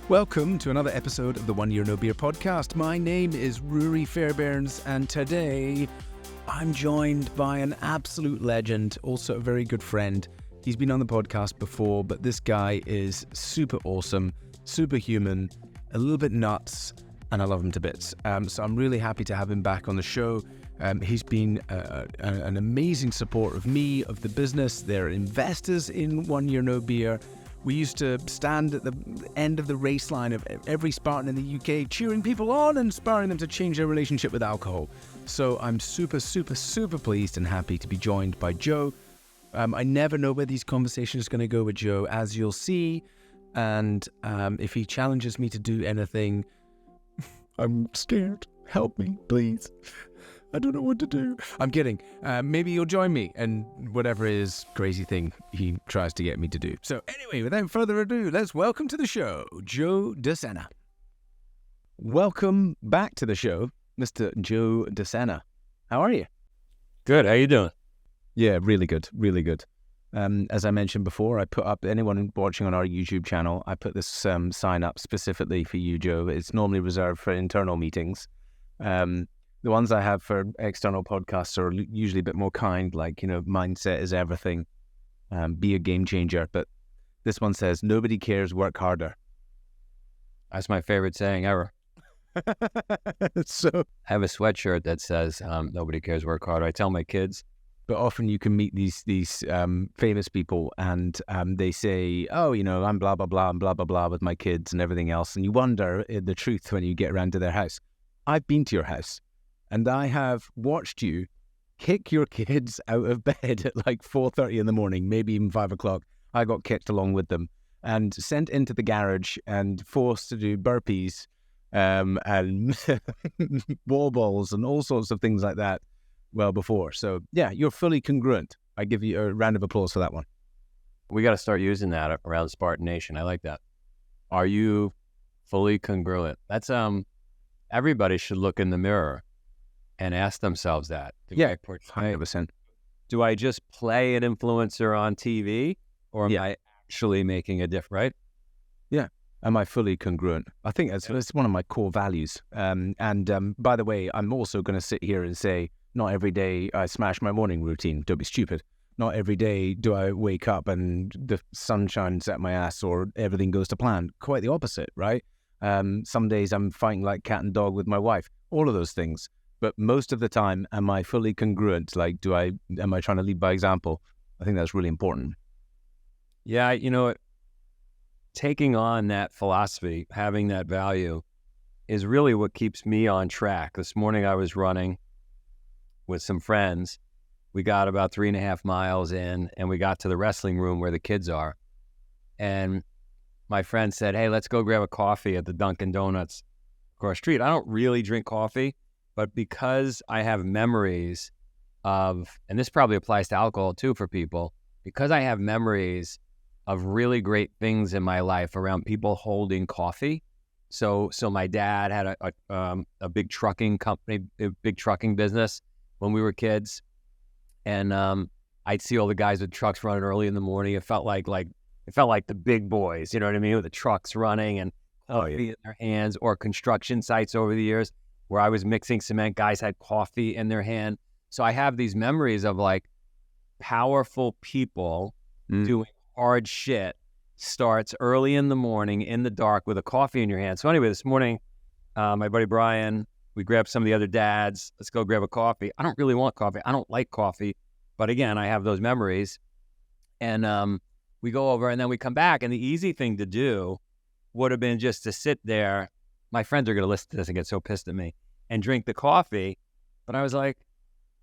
Welcome to another episode of the 1 Year No Beer podcast. My name is Ruari Fairbairns, and today I'm joined by an absolute legend, also a very good friend. He's been on the podcast before, but this guy is super awesome, super human, a little bit nuts, and I love him to bits. So I'm really happy to have him back on the show. He's been an amazing support of me, of the business. They're investors in 1 Year No Beer. We used to stand at the end of the race line of every Spartan in the UK, cheering people on and inspiring them to change their relationship with alcohol. So I'm super pleased and happy to be joined by Joe. I never know where these conversations are going to go with Joe, as you'll see. And if he challenges me to do anything, I'm scared. Help me, please. I don't know what to do. I'm kidding. Maybe you'll join me and whatever his crazy thing he tries to get me to do. So anyway, without further ado, let's welcome to the show, Joe De Sena. Welcome back to the show, Mr. Joe De Sena. How are you? Good. How you doing? Yeah, really good. Really good. As I mentioned before, I put up, anyone watching on our YouTube channel, I put this sign up specifically for you, Joe. It's normally reserved for internal meetings. The ones I have for external podcasts are usually a bit more kind, like, mindset is everything, be a game changer. But this one says, nobody cares, work harder. That's my favorite saying ever. So I have a sweatshirt that says, nobody cares, work harder. I tell my kids. But often you can meet these famous people and they say, oh, I'm blah, blah, blah, and blah, blah, blah with my kids and everything else. And you wonder the truth when you get around to their house. I've been to your house. And I have watched you kick your kids out of bed at like 4:30 in the morning, maybe even 5 o'clock. I got kicked along with them and sent into the garage and forced to do burpees and wall balls and all sorts of things like that well before. So yeah, you're fully congruent. I give you a round of applause for that one. We got to start using that around Spartan Nation. I like that. Are you fully congruent? That's everybody should look in the mirror and ask themselves that. Yeah, 100%. Do I just play an influencer on TV, or am I actually making a difference, right? Yeah. Am I fully congruent? I think that's one of my core values. And by the way, I'm also going to sit here and say, not every day I smash my morning routine. Don't be stupid. Not every day do I wake up and the sun shines at my ass or everything goes to plan. Quite the opposite, right? Some days I'm fighting like cat and dog with my wife. All of those things. But most of the time, am I fully congruent? Like, am I trying to lead by example? I think that's really important. Yeah, taking on that philosophy, having that value is really what keeps me on track. This morning I was running with some friends. We got about 3.5 miles in and we got to the wrestling room where the kids are. And my friend said, hey, let's go grab a coffee at the Dunkin' Donuts across the street. I don't really drink coffee. But because I have memories of, and this probably applies to alcohol too for people, because I have memories of really great things in my life around people holding coffee. So my dad had a big trucking company, a big trucking business when we were kids. And I'd see all the guys with trucks running early in the morning. It felt like the big boys, you know what I mean? With the trucks running and coffee in their hands, or construction sites over the years where I was mixing cement, guys had coffee in their hand. So I have these memories of like powerful people doing hard shit starts early in the morning in the dark with a coffee in your hand. So anyway, this morning, my buddy Brian, we grabbed some of the other dads. Let's go grab a coffee. I don't really want coffee. I don't like coffee. But again, I have those memories. And we go over and then we come back. And the easy thing to do would have been just to sit there. My friends are going to listen to this and get so pissed at me and drink the coffee. But I was like,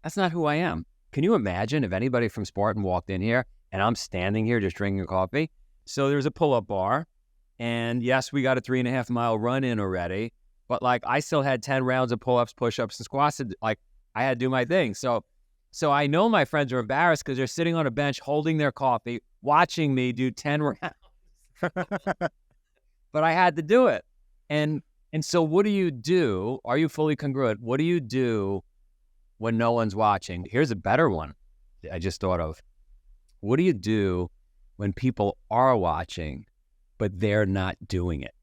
that's not who I am. Can you imagine if anybody from Spartan walked in here and I'm standing here just drinking coffee? So there's a pull-up bar. And yes, we got a 3.5 mile run in already. But like I still had 10 rounds of pull-ups, push-ups, and squats. Like I had to do my thing. So I know my friends are embarrassed because they're sitting on a bench holding their coffee, watching me do 10 rounds. But I had to do it. And so what do you do? Are you fully congruent? What do you do when no one's watching? Here's a better one I just thought of. What do you do when people are watching, but they're not doing it?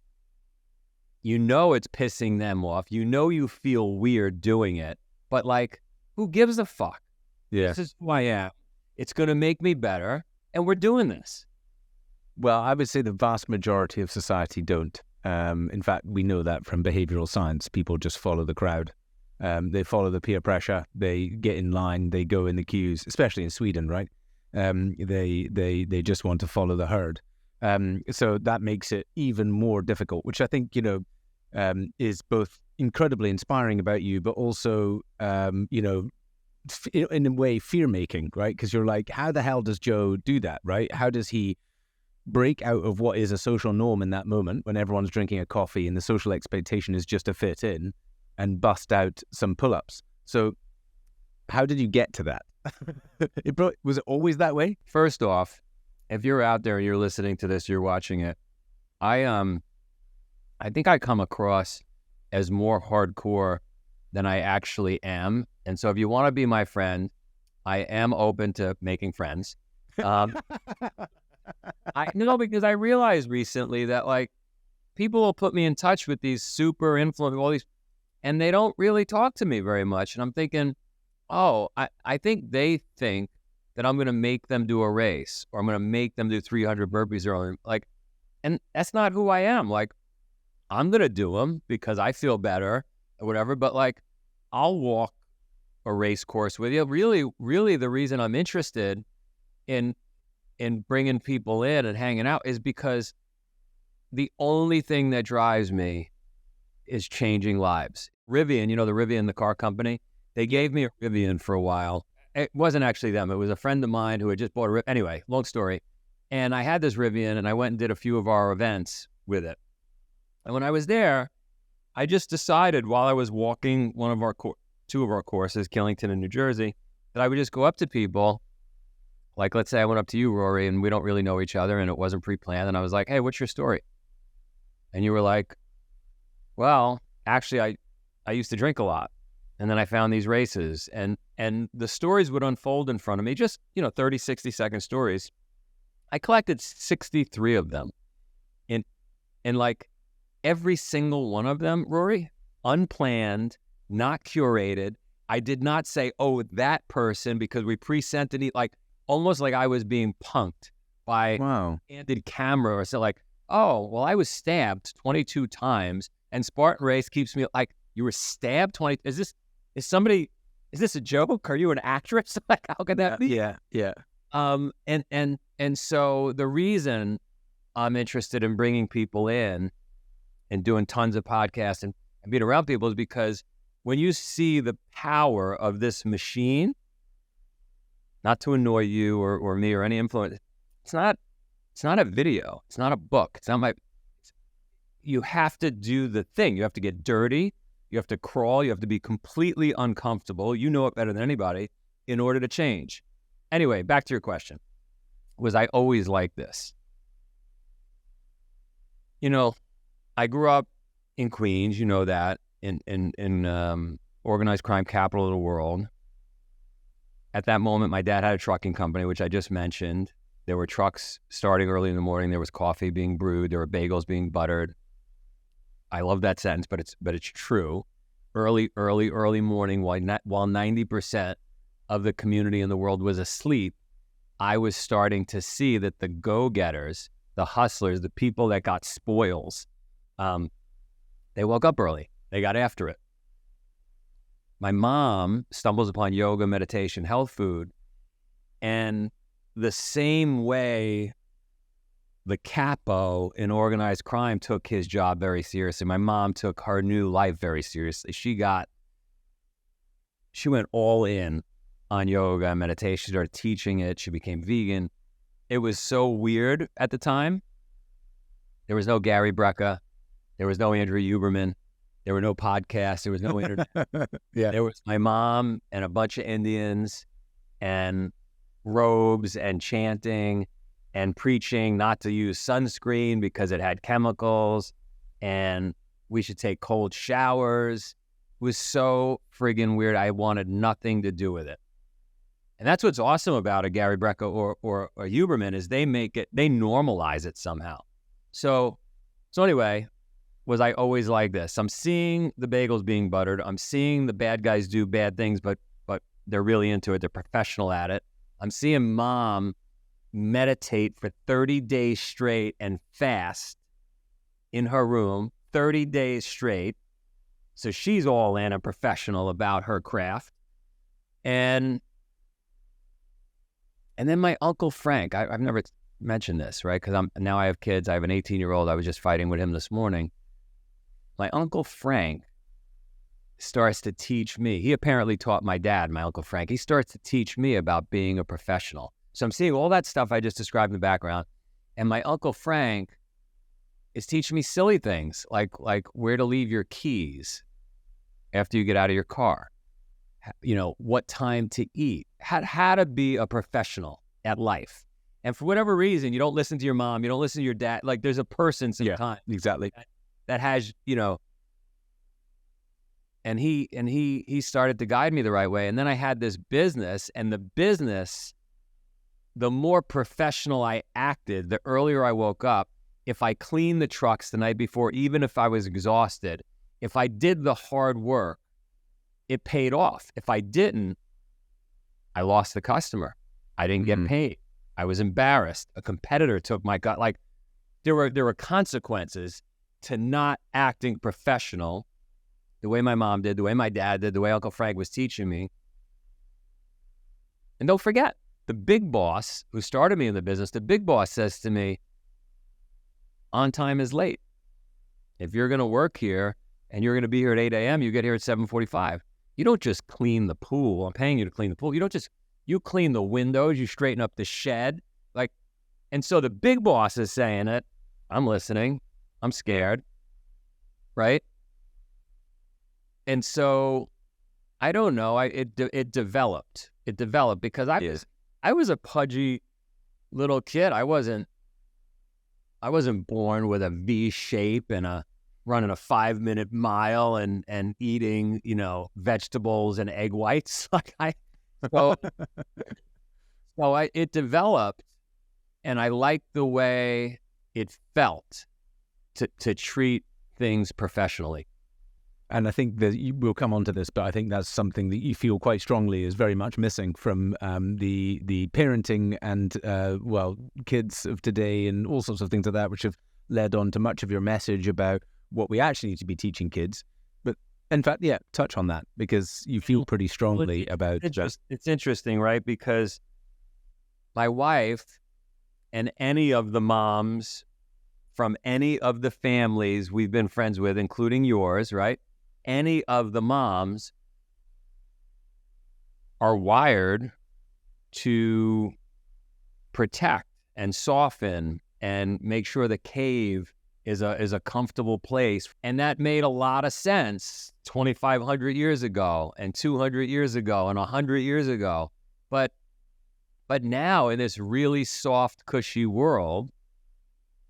You know it's pissing them off. You know you feel weird doing it, but like, who gives a fuck? Yeah. This is who I am. It's going to make me better, and we're doing this. Well, I would say the vast majority of society don't. In fact, we know that from behavioral science. People just follow the crowd. They follow the peer pressure. They get in line. They go in the queues, especially in Sweden, right? They just want to follow the herd. So that makes it even more difficult, which I think, is both incredibly inspiring about you, but also, in a way, fear-making, right? Because you're like, how the hell does Joe do that, right? How does he break out of what is a social norm in that moment when everyone's drinking a coffee and the social expectation is just to fit in and bust out some pull-ups? So how did you get to that? Was it always that way? First off, if you're out there and you're listening to this, you're watching it, I think I come across as more hardcore than I actually am. And so if you want to be my friend, I am open to making friends. Because I realized recently that like people will put me in touch with these super influencers, all these, and they don't really talk to me very much. And I'm thinking, I think they think that I'm going to make them do a race or I'm going to make them do 300 burpees or like, and that's not who I am. Like, I'm going to do them because I feel better or whatever, but like, I'll walk a race course with you. Really the reason I'm interested in bringing people in and hanging out is because the only thing that drives me is changing lives. Rivian, the Rivian, the car company, they gave me a Rivian for a while. It wasn't actually them. It was a friend of mine who had just bought a Rivian. Anyway, long story. And I had this Rivian and I went and did a few of our events with it. And when I was there, I just decided while I was walking two of our courses, Killington and New Jersey, that I would just go up to people. Like, let's say I went up to you, Ruari, and we don't really know each other and it wasn't pre-planned. And I was like, hey, what's your story? And you were like, well, actually, I used to drink a lot. And then I found these races and the stories would unfold in front of me, just, 30, 60-second stories. I collected 63 of them. And like every single one of them, Ruari, unplanned, not curated. I did not say, oh, that person, because we pre-sent it, like almost like I was being punked by candid camera or so like, oh, well, I was stabbed 22 times and Spartan Race keeps me like, you were stabbed 20. Is this a joke? Are you an actress? Like, how could that be? Yeah. And so the reason I'm interested in bringing people in and doing tons of podcasts and being around people is because when you see the power of this machine, not to annoy you or me or any influence, it's not a video. It's not a book. You have to do the thing. You have to get dirty. You have to crawl. You have to be completely uncomfortable. You know it better than anybody in order to change. Anyway, back to your question. Was I always like this? I grew up in Queens, that, in organized crime capital of the world. At that moment, my dad had a trucking company, which I just mentioned. There were trucks starting early in the morning. There was coffee being brewed. There were bagels being buttered. I love that sentence, but it's true. Early morning, while 90% of the community in the world was asleep, I was starting to see that the go-getters, the hustlers, the people that got spoils, they woke up early. They got after it. My mom stumbles upon yoga, meditation, health food, and the same way the capo in organized crime took his job very seriously, my mom took her new life very seriously. She went all in on yoga and meditation. She started teaching it. She became vegan. It was so weird at the time. There was no Gary Brecka. There was no Andrew Huberman. There were no podcasts. There was no internet. Yeah. There was my mom and a bunch of Indians and robes and chanting and preaching not to use sunscreen because it had chemicals and we should take cold showers. It was so friggin' weird. I wanted nothing to do with it. And that's what's awesome about a Gary Brecka or a Huberman is they normalize it somehow. So anyway, was I always like this. I'm seeing the bagels being buttered. I'm seeing the bad guys do bad things, but they're really into it. They're professional at it. I'm seeing mom meditate for 30 days straight and fast in her room, 30 days straight. So she's all in and professional about her craft. And then my Uncle Frank, I've never mentioned this, right? Because now I have kids. I have an 18-year-old. I was just fighting with him this morning. My Uncle Frank starts to teach me. He apparently taught my dad, my Uncle Frank. He starts to teach me about being a professional. So I'm seeing all that stuff I just described in the background. And my Uncle Frank is teaching me silly things like where to leave your keys after you get out of your car. You know, what time to eat, how to be a professional at life. And for whatever reason, you don't listen to your mom, you don't listen to your dad. Like there's a person sometimes exactly that has, you know, and he started to guide me the right way. And then I had this business, and the business, the more professional I acted, the earlier I woke up. If I cleaned the trucks the night before, even if I was exhausted, if I did the hard work, it paid off. If I didn't, I lost the customer. I didn't get paid. I was embarrassed. A competitor took my gut. Like there were consequences to not acting professional the way my mom did, the way my dad did, the way Uncle Frank was teaching me. And don't forget, the big boss who started me in the business, the big boss says to me, on time is late. If you're going to work here and you're going to be here at 8 a.m., you get here at 7:45. You don't just clean the pool. I'm paying you to clean the pool. You clean the windows, you straighten up the shed. And so the big boss is saying it. I'm listening. I'm scared. Right? And so I don't know. It developed. It developed because I was a pudgy little kid. I wasn't born with a V shape and running a 5-minute mile and eating, you know, vegetables and egg whites. It developed, and I liked the way it felt to treat things professionally. And I think that we'll come on to this, but I think that's something that you feel quite strongly is very much missing from the parenting and, kids of today and all sorts of things like that, which have led on to much of your message about what we actually need to be teaching kids. But in fact, touch on that because you feel pretty strongly about that. It's interesting, right? Because my wife and any of the moms from any of the families we've been friends with, including yours, right? Any of the moms are wired to protect and soften and make sure the cave is a comfortable place. And that made a lot of sense 2,500 years ago and 200 years ago and 100 years ago. But now in this really soft, cushy world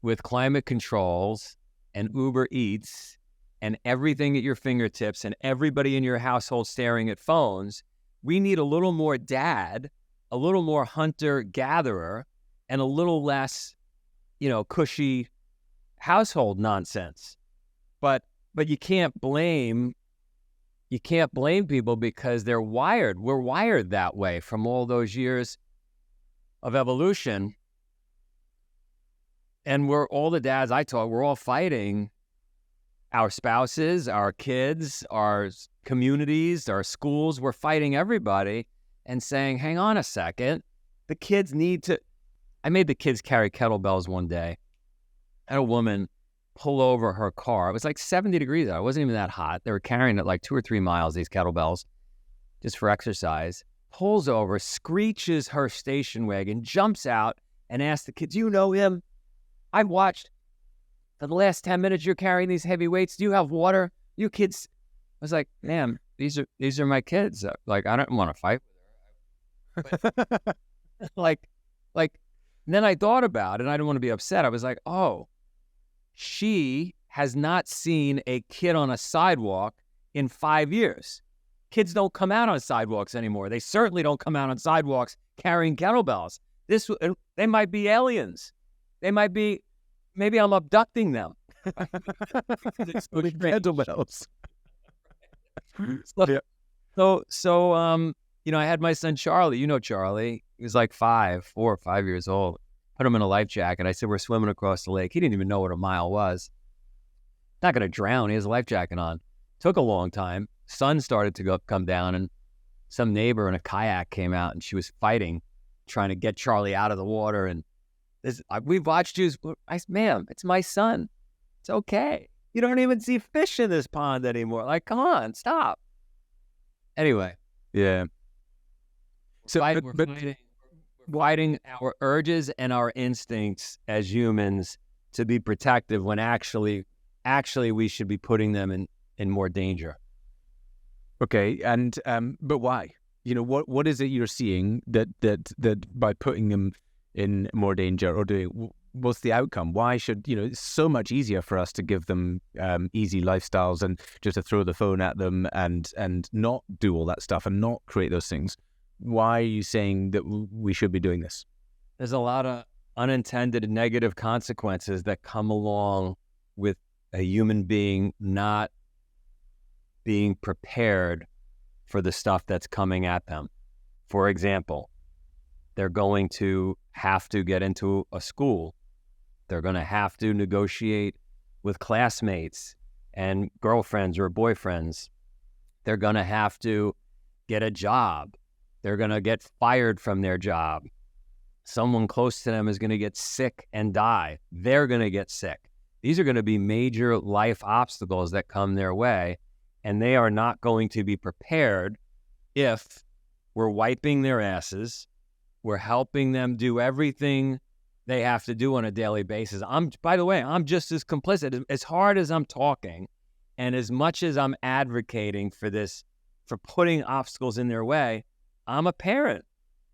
with climate controls and Uber Eats and everything at your fingertips and everybody in your household staring at phones, we need a little more dad, a little more hunter-gatherer, and a little less, cushy household nonsense. But you can't blame people because they're wired. We're wired that way from all those years of evolution. And all the dads I taught, we're all fighting our spouses, our kids, our communities, our schools. We're fighting everybody and saying, hang on a second, the kids need to... I made the kids carry kettlebells one day. I had a woman pull over her car. It was like 70 degrees out. It wasn't even that hot. They were carrying it like 2 or 3 miles, these kettlebells, just for exercise. Pulls over, screeches her station wagon, jumps out and asks the kids, do you know him? I've watched for the last 10 minutes you're carrying these heavy weights. Do you have water? You kids. I was like, ma'am, these are my kids. Like, I don't want to fight with her. But, like, and then I thought about it and I didn't want to be upset. I was like, oh, she has not seen a kid on a sidewalk in 5 years. Kids don't come out on sidewalks anymore. They certainly don't come out on sidewalks carrying kettlebells. They might be aliens. They might be, maybe I'm abducting them. With kettlebells. So, I had my son Charlie. You know Charlie. He was like 4 or 5 years old. Put him in a life jacket. I said, we're swimming across the lake. He didn't even know what a mile was. Not going to drown. He has a life jacket on. Took a long time. Sun started to come down, and some neighbor in a kayak came out, and she was fighting, trying to get Charlie out of the water. And we've watched you. I said, ma'am, it's my son. It's okay. You don't even see fish in this pond anymore. Like, come on, stop. Anyway. Yeah. So, We're fighting our urges and our instincts as humans to be protective when actually we should be putting them in more danger. Okay, and but why? What is it you're seeing that by putting them in more danger or doing? What's the outcome? Why should it's so much easier for us to give them easy lifestyles and just to throw the phone at them and not do all that stuff and not create those things. Why are you saying that we should be doing this? There's a lot of unintended negative consequences that come along with a human being not being prepared for the stuff that's coming at them. For example, they're going to have to get into a school. They're going to have to negotiate with classmates and girlfriends or boyfriends. They're going to have to get a job. They're going to get fired from their job. Someone close to them is going to get sick and die. They're going to get sick. These are going to be major life obstacles that come their way, and they are not going to be prepared if we're wiping their asses, we're helping them do everything they have to do on a daily basis. By the way, I'm just as complicit. As hard as I'm talking and as much as I'm advocating for this, for putting obstacles in their way, I'm a parent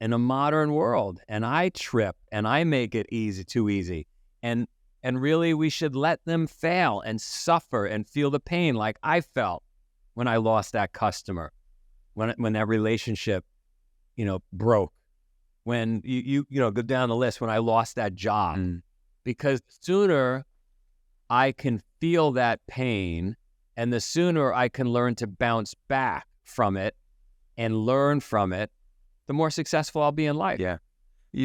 in a modern world, and I trip and I make it too easy. And really, we should let them fail and suffer and feel the pain like I felt when I lost that customer, when that relationship, broke, when you go down the list, when I lost that job, because the sooner I can feel that pain and the sooner I can learn to bounce back from it and learn from it, the more successful I'll be in life. Yeah.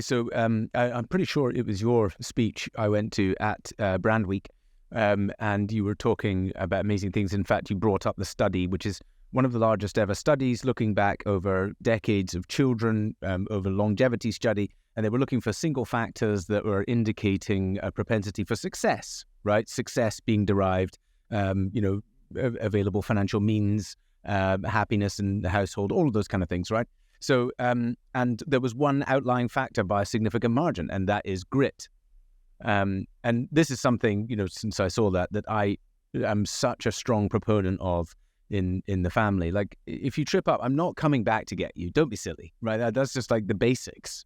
So I'm pretty sure it was your speech I went to at Brand Week, and you were talking about amazing things. In fact, you brought up the study, which is one of the largest ever studies looking back over decades of children, over longevity study, and they were looking for single factors that were indicating a propensity for success, right? Success being derived, available financial means, happiness in the household, all of those kind of things, right? So, and there was one outlying factor by a significant margin, and that is grit. And this is something, since I saw that I am such a strong proponent of in the family. Like, if you trip up, I'm not coming back to get you. Don't be silly, right? That's just like the basics.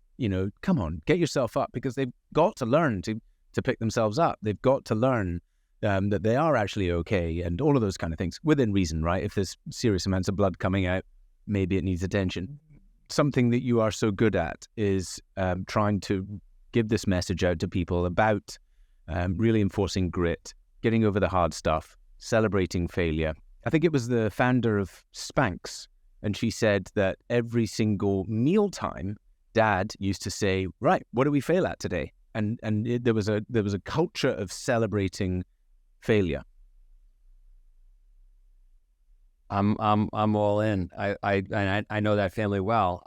Come on, get yourself up, because they've got to learn to pick themselves up. They've got to learn that they are actually okay, and all of those kind of things within reason, right? If there's serious amounts of blood coming out, maybe it needs attention. Something that you are so good at is trying to give this message out to people about really enforcing grit, getting over the hard stuff, celebrating failure. I think it was the founder of Spanx, and she said that every single mealtime, Dad used to say, "Right, what did we fail at today?" And there was a culture of celebrating failure. I'm all in. I know that family well.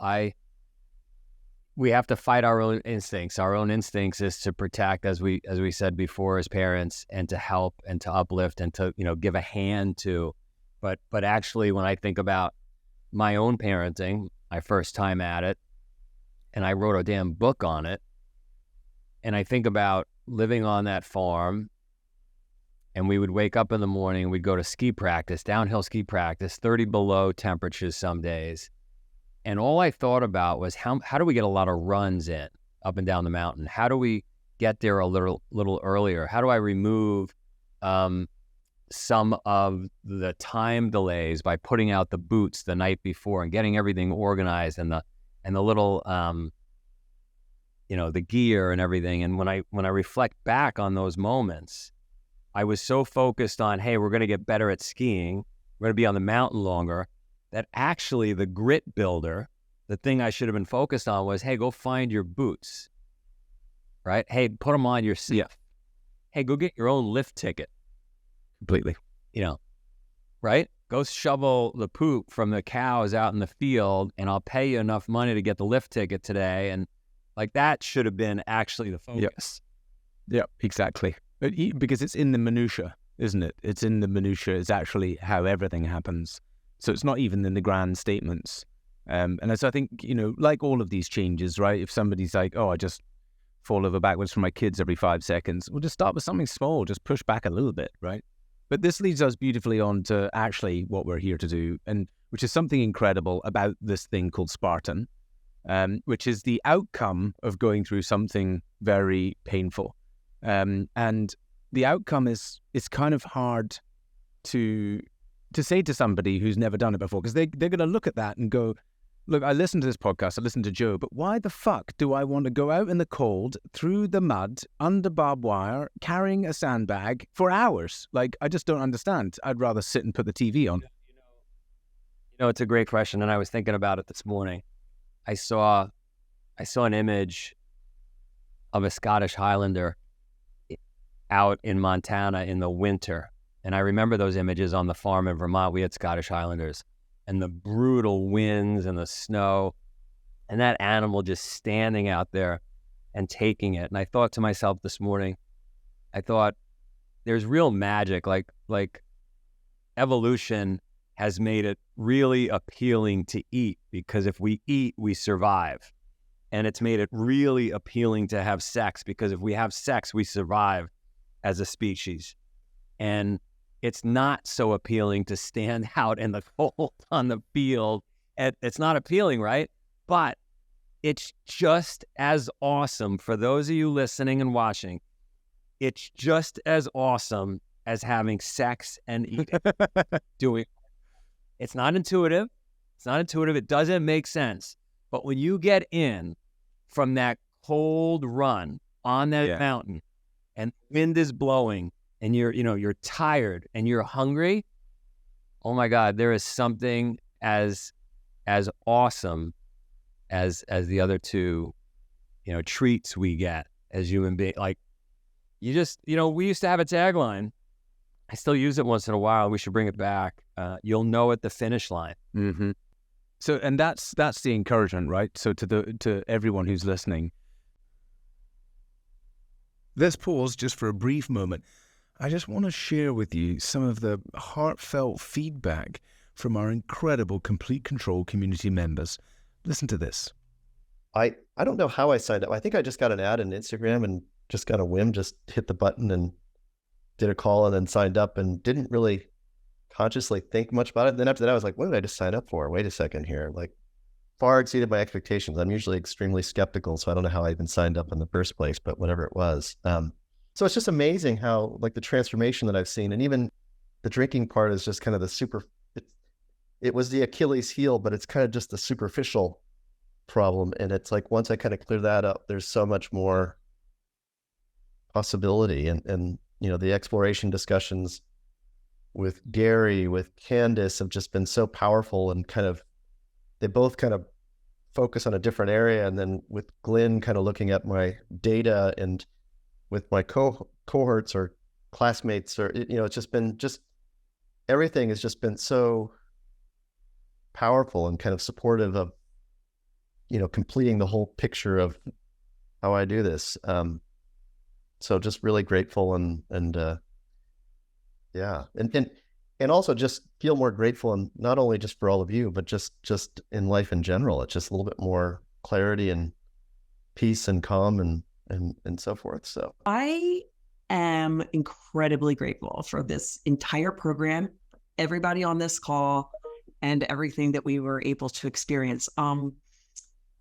We have to fight our own instincts. Our own instincts is to protect, as we said before, as parents, and to help and to uplift and to give a hand to. But actually, when I think about my own parenting, my first time at it, and I wrote a damn book on it, and I think about living on that farm. And we would wake up in the morning, we'd go to ski practice, downhill ski practice, 30 below temperatures some days. And all I thought about was how do we get a lot of runs in up and down the mountain? How do we get there a little earlier? How do I remove some of the time delays by putting out the boots the night before and getting everything organized and the little the gear and everything? And when I reflect back on those moments, I was so focused on, hey, we're going to get better at skiing, we're going to be on the mountain longer, that actually the grit builder, the thing I should have been focused on was, hey, go find your boots, right? Hey, put them on yourself. Yeah. Hey, go get your own lift ticket. Completely. Right? Go shovel the poop from the cows out in the field, and I'll pay you enough money to get the lift ticket today. And like that should have been actually the focus. Yeah, exactly. Because it's in the minutia, isn't it? It's in the minutia. It's actually how everything happens. So it's not even in the grand statements. And so I think, like all of these changes, right? If somebody's like, oh, I just fall over backwards for my kids every 5 seconds, we'll just start with something small, just push back a little bit, right? But this leads us beautifully on to actually what we're here to do, and which is something incredible about this thing called Spartan, which is the outcome of going through something very painful. And the outcome is kind of hard to say to somebody who's never done it before, because they're going to look at that and go, look, I listened to this podcast, I listened to Joe, but why the fuck do I want to go out in the cold, through the mud, under barbed wire, carrying a sandbag for hours? Like, I just don't understand. I'd rather sit and put the TV on. It's a great question, and I was thinking about it this morning. I saw an image of a Scottish Highlander out in Montana in the winter, and I remember those images on the farm in Vermont. We had Scottish Highlanders, and the brutal winds and the snow, and that animal just standing out there and taking it. And I thought to myself this morning, I thought, there's real magic, like evolution has made it really appealing to eat, because if we eat, we survive. And it's made it really appealing to have sex, because if we have sex, we survive as a species. And it's not so appealing to stand out in the cold on the field. It's not appealing, right? But it's just as awesome for those of you listening and watching. It's just as awesome as having sex and eating. It's not intuitive. It doesn't make sense. But when you get in from that cold run on that mountain, and wind is blowing, and you're tired and you're hungry, oh my God, there is something as awesome as the other two, treats we get as human beings. Like, we used to have a tagline. I still use it once in a while. We should bring it back. You'll know at the finish line. Mm-hmm. So, and that's the encouragement, right? So to everyone who's listening, let's pause just for a brief moment. I just want to share with you some of the heartfelt feedback from our incredible Complete Control community members. Listen to this. I don't know how I signed up. I think I just got an ad on Instagram and just got a whim, just hit the button and did a call and then signed up, and didn't really consciously think much about it. And then after that, I was like, what did I just sign up for? Wait a second here. Like, far exceeded my expectations. I'm usually extremely skeptical, so I don't know how I even signed up in the first place, but whatever it was. So it's just amazing how, like, the transformation that I've seen, and even the drinking part is just kind of it was the Achilles heel, but it's kind of just the superficial problem. And it's like, once I kind of clear that up, there's so much more possibility. And the exploration discussions with Gary, with Candace, have just been so powerful, and they both kind of focus on a different area. And then with Glenn kind of looking at my data, and with my cohorts or classmates, or, it's just been everything has just been so powerful and kind of supportive of, completing the whole picture of how I do this. So just really grateful, and also just feel more grateful, and not only just for all of you, but just in life in general. It's just a little bit more clarity and peace and calm and so forth. So I am incredibly grateful for this entire program, everybody on this call, and everything that we were able to experience.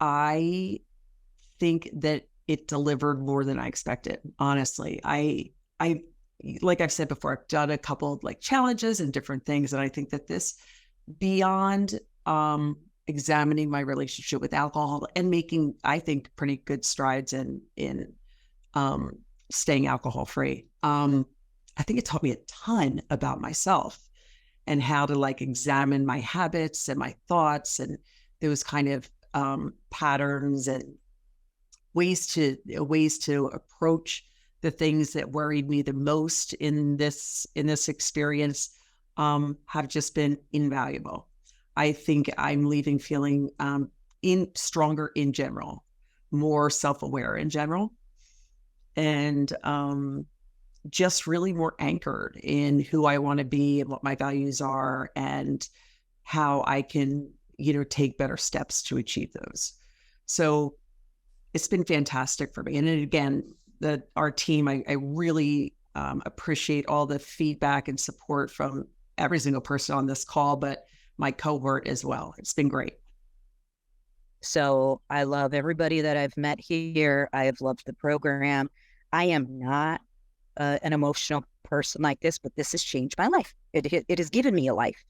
I think that it delivered more than I expected. Honestly, I like I've said before, I've done a couple of challenges and different things, and I think that this, beyond examining my relationship with alcohol and making, I think, pretty good strides in staying alcohol free. I think it taught me a ton about myself and how to like examine my habits and my thoughts and those kind of patterns and ways to approach the things that worried me the most in this experience have just been invaluable. I think I'm leaving feeling stronger in general, more self-aware in general, and just really more anchored in who I want to be and what my values are and how I can, take better steps to achieve those. So it's been fantastic for me. And then again, our team, I really appreciate all the feedback and support from every single person on this call, but my cohort as well. It's been great. So I love everybody that I've met here. I have loved the program. I am not an emotional person like this, but this has changed my life. It has given me a life.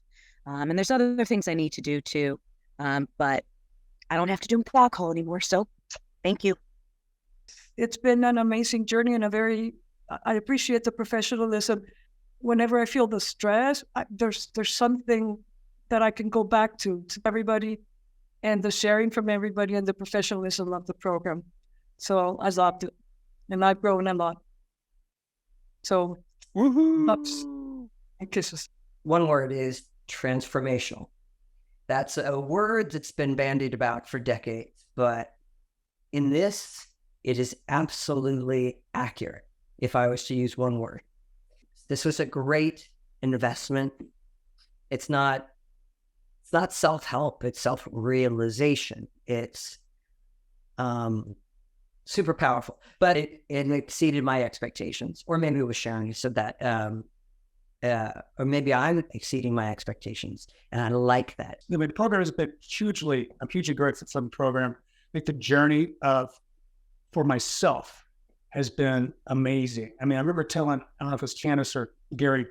And there's other things I need to do too. But I don't have to do alcohol anymore. So thank you. It's been an amazing journey and I appreciate the professionalism. Whenever I feel the stress, there's something that I can go back to everybody and the sharing from everybody and the professionalism of the program. So I loved it and I've grown a lot. So, ups and kisses. One word is transformational. That's a word that's been bandied about for decades, but in this, it is absolutely accurate if I was to use one word. This was a great investment. It's not self-help, it's self-realization. It's super powerful, but it exceeded my expectations. Or maybe it was Sharon who said that. Or maybe I'm exceeding my expectations, and I like that. The program has been I'm hugely grateful for the program. I think the journey for myself has been amazing. I mean, I remember telling, I don't know if it was Candace or Gary,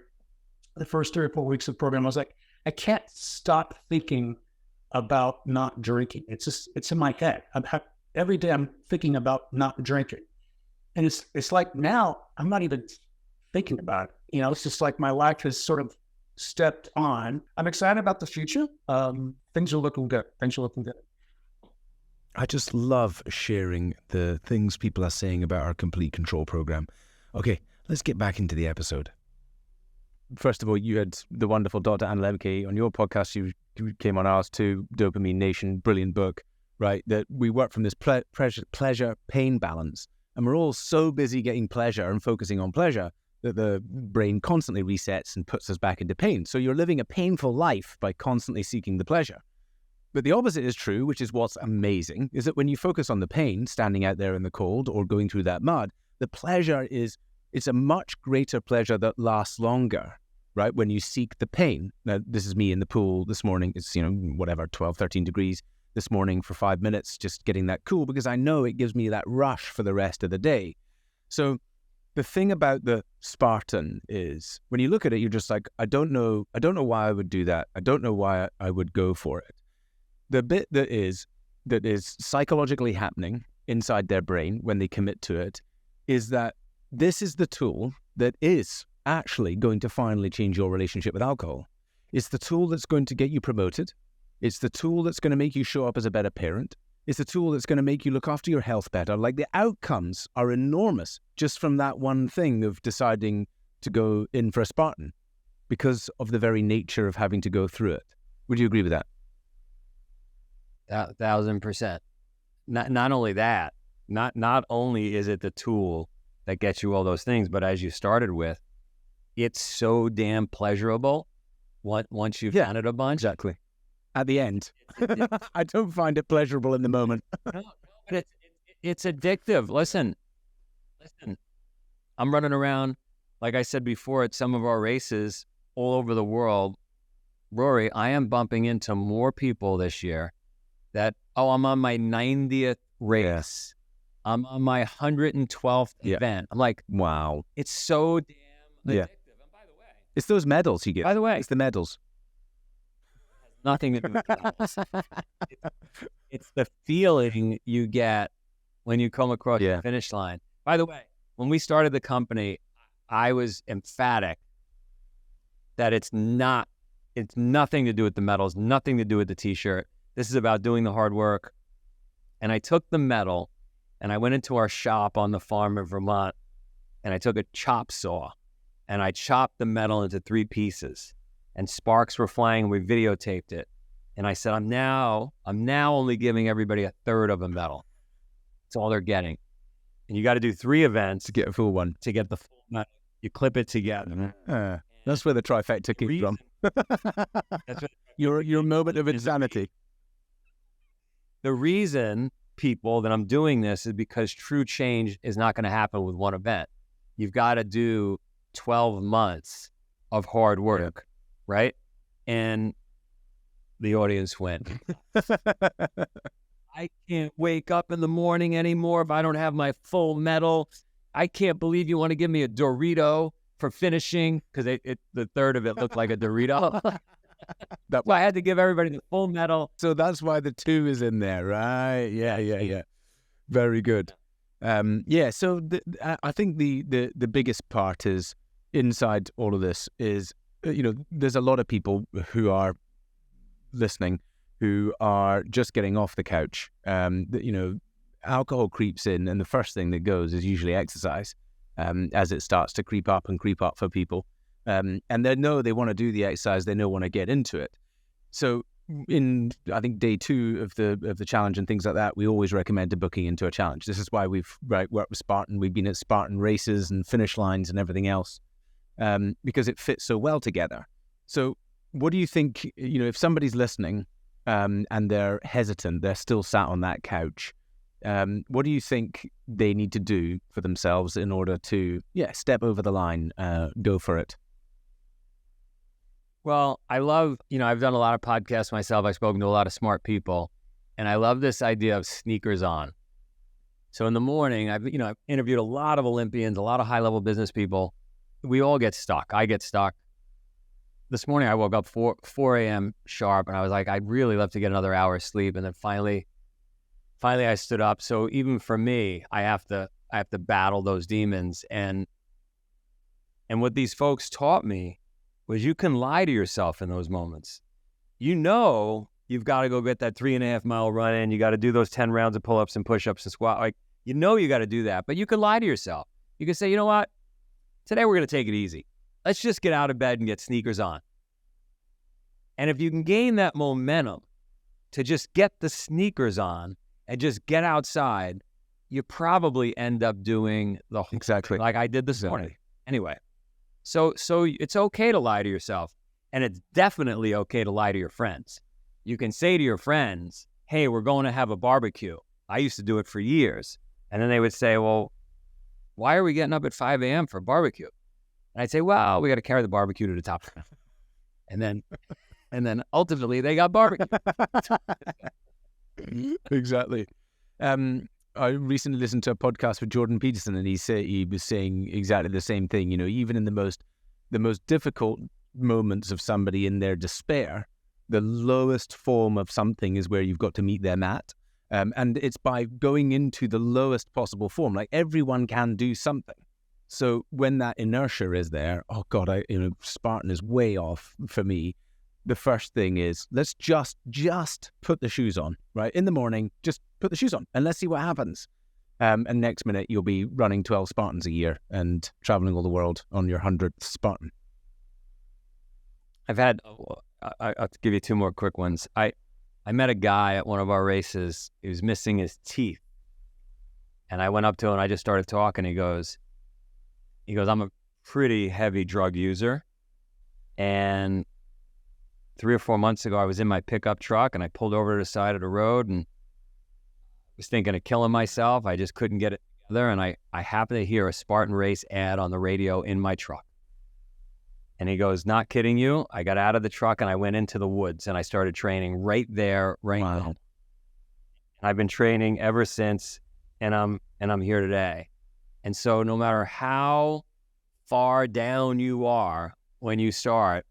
the first 3 or 4 weeks of the program, I was like, I can't stop thinking about not drinking. It's in my head. Every day I'm thinking about not drinking. And it's like now I'm not even thinking about it. It's just like my life has sort of stepped on. I'm excited about the future. Things are looking good. I just love sharing the things people are saying about our complete control program. Okay, let's get back into the episode. First of all, you had the wonderful Dr. Anna Lemke on your podcast. You came on ours too, Dopamine Nation, brilliant book, right? That we work from this pleasure-pain balance. And we're all so busy getting pleasure and focusing on pleasure that the brain constantly resets and puts us back into pain. So you're living a painful life by constantly seeking the pleasure. But the opposite is true, which is what's amazing, is that when you focus on the pain, standing out there in the cold or going through that mud, the pleasure it's a much greater pleasure that lasts longer, right? When you seek the pain. Now, this is me in the pool this morning. It's, 12, 13 degrees this morning for 5 minutes, just getting that cool because I know it gives me that rush for the rest of the day. So the thing about the Spartan is when you look at it, you're just like, I don't know why I would do that. I don't know why I would go for it. The bit that is psychologically happening inside their brain when they commit to it is that this is the tool that is actually going to finally change your relationship with alcohol. It's the tool that's going to get you promoted. It's the tool that's going to make you show up as a better parent. It's the tool that's going to make you look after your health better. Like the outcomes are enormous just from that one thing of deciding to go in for a Spartan because of the very nature of having to go through it. Would you agree with that? 1,000%. Not only that, not only is it the tool that gets you all those things, but as you started with, it's so damn pleasurable once you've done it a bunch. Exactly. At the end. I don't find it pleasurable in the moment. No, but it's addictive. Listen, I'm running around, like I said before, at some of our races all over the world. Ruari, I am bumping into more people this year that, I'm on my 90th race. Yes. I'm on my 112th event. I'm like, wow. It's so damn addictive. And by the way, it's those medals you get. By the way, it's the medals. Nothing to do with that. It's the feeling you get when you come across the finish line. By the way, when we started the company, I was emphatic that it's nothing to do with the medals, nothing to do with the t-shirt. This is about doing the hard work. And I took the medal and I went into our shop on the farm in Vermont and I took a chop saw and I chopped the medal into 3 pieces and sparks were flying and we videotaped it. And I said, I'm now only giving everybody a third of a medal. That's all they're getting. And you got to do 3 events To get a full one. to get the full medal. You clip it together. That's where the trifecta came from. That's what, Your moment of insanity. the reason, people, that I'm doing this is because true change is not going to happen with one event. You've got to do 12 months of hard work, right? And the audience went, I can't wake up in the morning anymore if I don't have my full medal. I can't believe you want to give me a Dorito for finishing, because the third of it looked like a Dorito. That's why I had to give everybody the full medal. So that's why the 2 is in there, right? Yeah. Very good. So I think the biggest part is inside all of this is, there's a lot of people who are listening who are just getting off the couch. Alcohol creeps in, and the first thing that goes is usually exercise, as it starts to creep up for people. And they know they want to do the exercise, they know want to get into it. So in, I think, day 2 of the challenge and things like that, we always recommend booking into a challenge. This is why we've worked with Spartan. We've been at Spartan races and finish lines and everything else, because it fits so well together. So what do you think, if somebody's listening and they're hesitant, they're still sat on that couch, what do you think they need to do for themselves in order to, step over the line, go for it? Well, I love, I've done a lot of podcasts myself. I've spoken to a lot of smart people, and I love this idea of sneakers on. So in the morning, I've interviewed a lot of Olympians, a lot of high-level business people. We all get stuck. I get stuck. This morning, I woke up 4 a.m. sharp, and I was like, I'd really love to get another hour of sleep. And then finally I stood up. So even for me, I have to battle those demons. And what these folks taught me was you can lie to yourself in those moments. You've got to go get that 3.5 mile run in. You got to do those 10 rounds of pull-ups and push-ups and squat. You got to do that, but you can lie to yourself. You can say, you know what? Today we're going to take it easy. Let's just get out of bed and get sneakers on. And if you can gain that momentum to just get the sneakers on and just get outside, you probably end up doing the whole Exactly. like I did this morning. Anyway, so it's okay to lie to yourself, and it's definitely okay to lie to your friends. You can say to your friends, hey, we're going to have a barbecue. I used to do it for years. And then they would say, well, why are we getting up at 5 a.m. for a barbecue? And I'd say, well, we got to carry the barbecue to the top. And then ultimately they got barbecue. Exactly. I recently listened to a podcast with Jordan Peterson, and he was saying exactly the same thing. Even in the most difficult moments of somebody in their despair, the lowest form of something is where you've got to meet their mat. And it's by going into the lowest possible form. Like, everyone can do something. So when that inertia is there, oh God, Spartan is way off for me. The first thing is, let's just put the shoes on, right? In the morning, just put the shoes on and let's see what happens. And next minute, you'll be running 12 Spartans a year and traveling all the world on your 100th Spartan. I'll give you 2 more quick ones. I met a guy at one of our races. He was missing his teeth. And I went up to him and I just started talking. He goes, I'm a pretty heavy drug user. And 3 or 4 months ago, I was in my pickup truck and I pulled over to the side of the road and was thinking of killing myself. I just couldn't get it together. And I happened to hear a Spartan race ad on the radio in my truck. And he goes, not kidding you. I got out of the truck and I went into the woods and I started training right there, right now. And I've been training ever since, and I'm here today. And so no matter how far down you are when you start,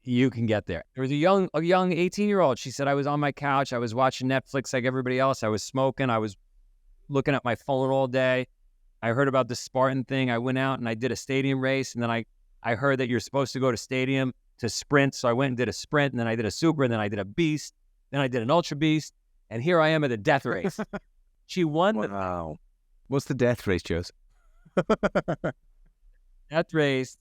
you can get there. There was a young 18-year-old. She said, I was on my couch. I was watching Netflix like everybody else. I was smoking. I was looking at my phone all day. I heard about the Spartan thing. I went out and I did a stadium race, and then I heard that you're supposed to go to stadium to sprint. So I went and did a sprint, and then I did a super, and then I did a beast, then I did an ultra beast, and here I am at the death race. She won. Wow. What's the death race, Joseph? Death race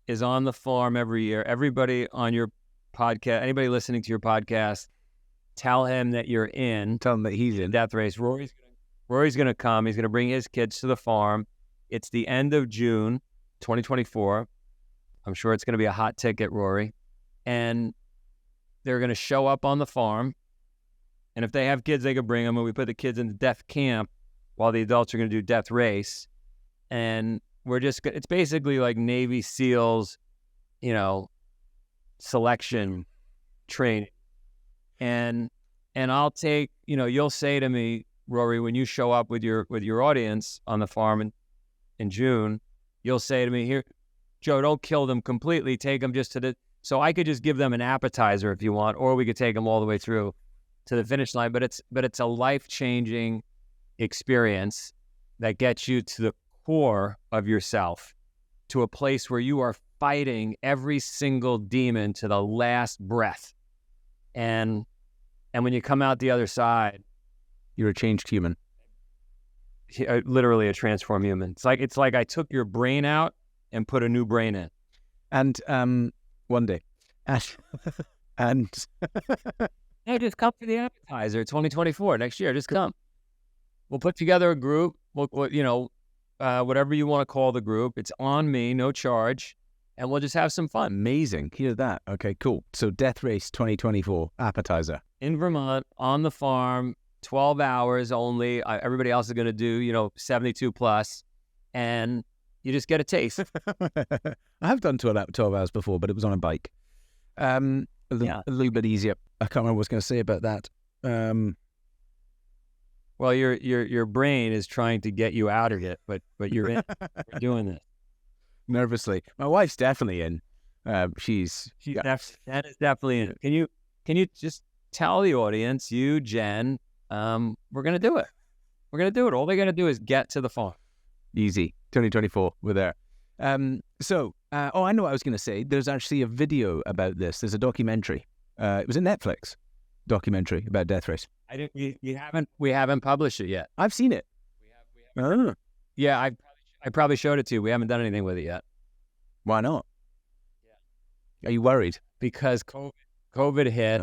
is on the farm every year. Everybody on your podcast, anybody listening to your podcast, tell him that you're in. Tell him that he's in. Death race. Rory's going to come. He's going to bring his kids to the farm. It's the end of June, 2024. I'm sure it's going to be a hot ticket, Rory. And they're going to show up on the farm. And if they have kids, they could bring them. And we put the kids in the death camp while the adults are going to do death race. And it's basically like Navy SEALs, selection training. And I'll take, you'll say to me, Rory, when you show up with your audience on the farm in June, you'll say to me, here, Joe, don't kill them completely. Take them just so I could just give them an appetizer if you want, or we could take them all the way through to the finish line. But it's a life-changing experience that gets you to the core of yourself, to a place where you are fighting every single demon to the last breath. And when you come out the other side, you're a changed human. Literally a transformed human. It's like I took your brain out and put a new brain in. And one day, and hey, just come for the appetizer. 2024 next year. Just come. We'll put together a group. Whatever you want to call the group. It's on me, no charge, and we'll just have some fun. Amazing. Hear that? Okay, cool. So Death Race 2024 appetizer in Vermont on the farm. 12 hours only. Everybody else is going to do, 72 plus, and you just get a taste. I have done 12 hours before, but it was on a bike. A little bit easier. I can't remember what I was going to say about that. Well, your brain is trying to get you out of it, but you're in. You're doing this nervously. My wife's definitely in. That is definitely in. Can you just tell the audience, you, Jen, we're going to do it. We're going to do it. All they got to do is get to the farm. Easy. 2024. We're there. I know what I was going to say. There's actually a video about this. There's a documentary. It was a Netflix documentary about Death Race. We haven't published it yet. I've seen it. We have. Yeah, I probably showed it to you. We haven't done anything with it yet. Why not? Yeah. Are you worried? Because COVID hit,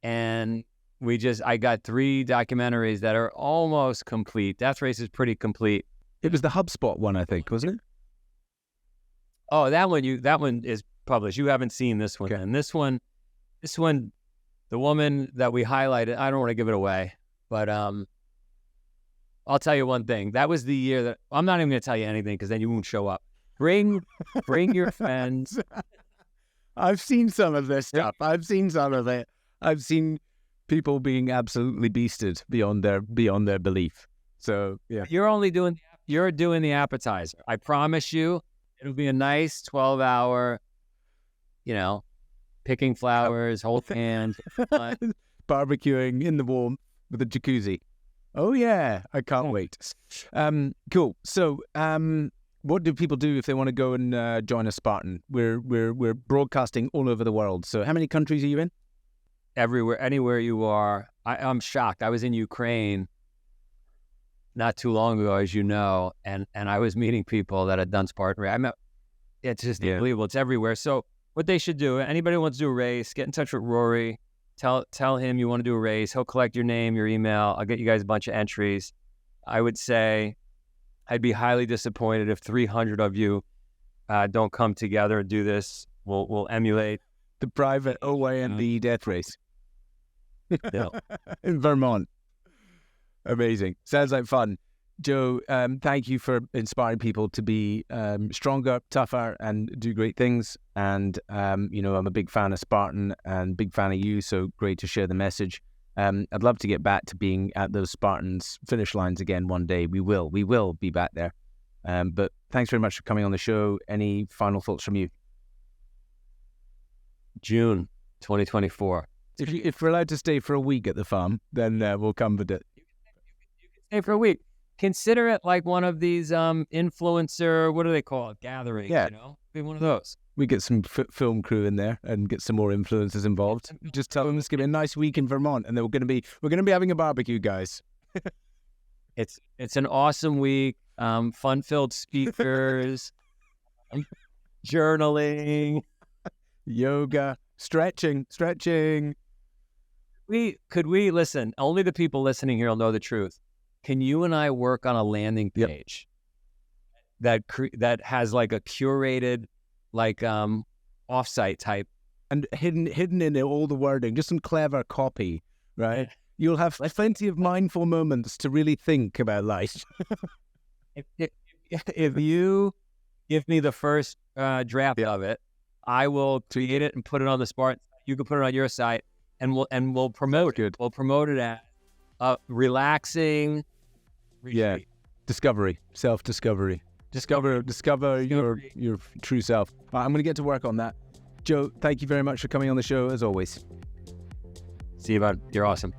and I got 3 documentaries that are almost complete. Death Race is pretty complete. It was the HubSpot one, I think, wasn't it? Oh, that one is published. You haven't seen this one. Okay. And this one, the woman that we highlighted, I don't want to give it away, but I'll tell you one thing. That was the year that I'm not even going to tell you anything because then you won't show up. Bring your friends. I've seen some of this stuff. I've seen some of it. I've seen people being absolutely beasted beyond their belief. So yeah, you're doing the appetizer. I promise you, it'll be a nice 12-hour, picking flowers, hold hands, barbecuing in the warm with a jacuzzi. Oh yeah, I can't wait. Cool. So, what do people do if they want to go and join a Spartan? We're broadcasting all over the world. So, how many countries are you in? Everywhere, anywhere you are. I'm shocked. I was in Ukraine not too long ago, as you know, and I was meeting people that had done Spartan race. It's just unbelievable. It's everywhere. So, what they should do, anybody who wants to do a race, get in touch with Rory. Tell him you want to do a race. He'll collect your name, your email. I'll get you guys a bunch of entries. I would say I'd be highly disappointed if 300 of you don't come together and do this. We'll emulate the private OYNB death race in Vermont. Amazing. Sounds like fun. Joe, thank you for inspiring people to be stronger, tougher, and do great things. And, I'm a big fan of Spartan and big fan of you, so great to share the message. I'd love to get back to being at those Spartans finish lines again one day. We will be back there. But thanks very much for coming on the show. Any final thoughts from you? June 2024. If we're allowed to stay for a week at the farm, then we'll come with it. You can stay for a week. consider it like one of these influencer, what do they call it, gatherings, Yeah. Be one of those. We get some film crew in there and get some more influencers involved. Just tell them it's going to be a nice week in Vermont, and we're going to be having a barbecue, guys. It's an awesome week. Fun-filled speakers, journaling, yoga, stretching. Could we listen? Only the people listening here will know the truth. Can you and I work on a landing page that has like a curated, like offsite type, and hidden in all the wording, just some clever copy, right? You'll have plenty of mindful moments to really think about life. If you give me the first draft of it, I will create it and put it on the Spartan. You can put it on your site, and we'll promote it. We'll promote it as relaxing retreat. Yeah, discovery, self-discovery. Discover your true self. I'm going to get to work on that. Joe, thank you very much for coming on the show, as always. See you, bud. You're awesome.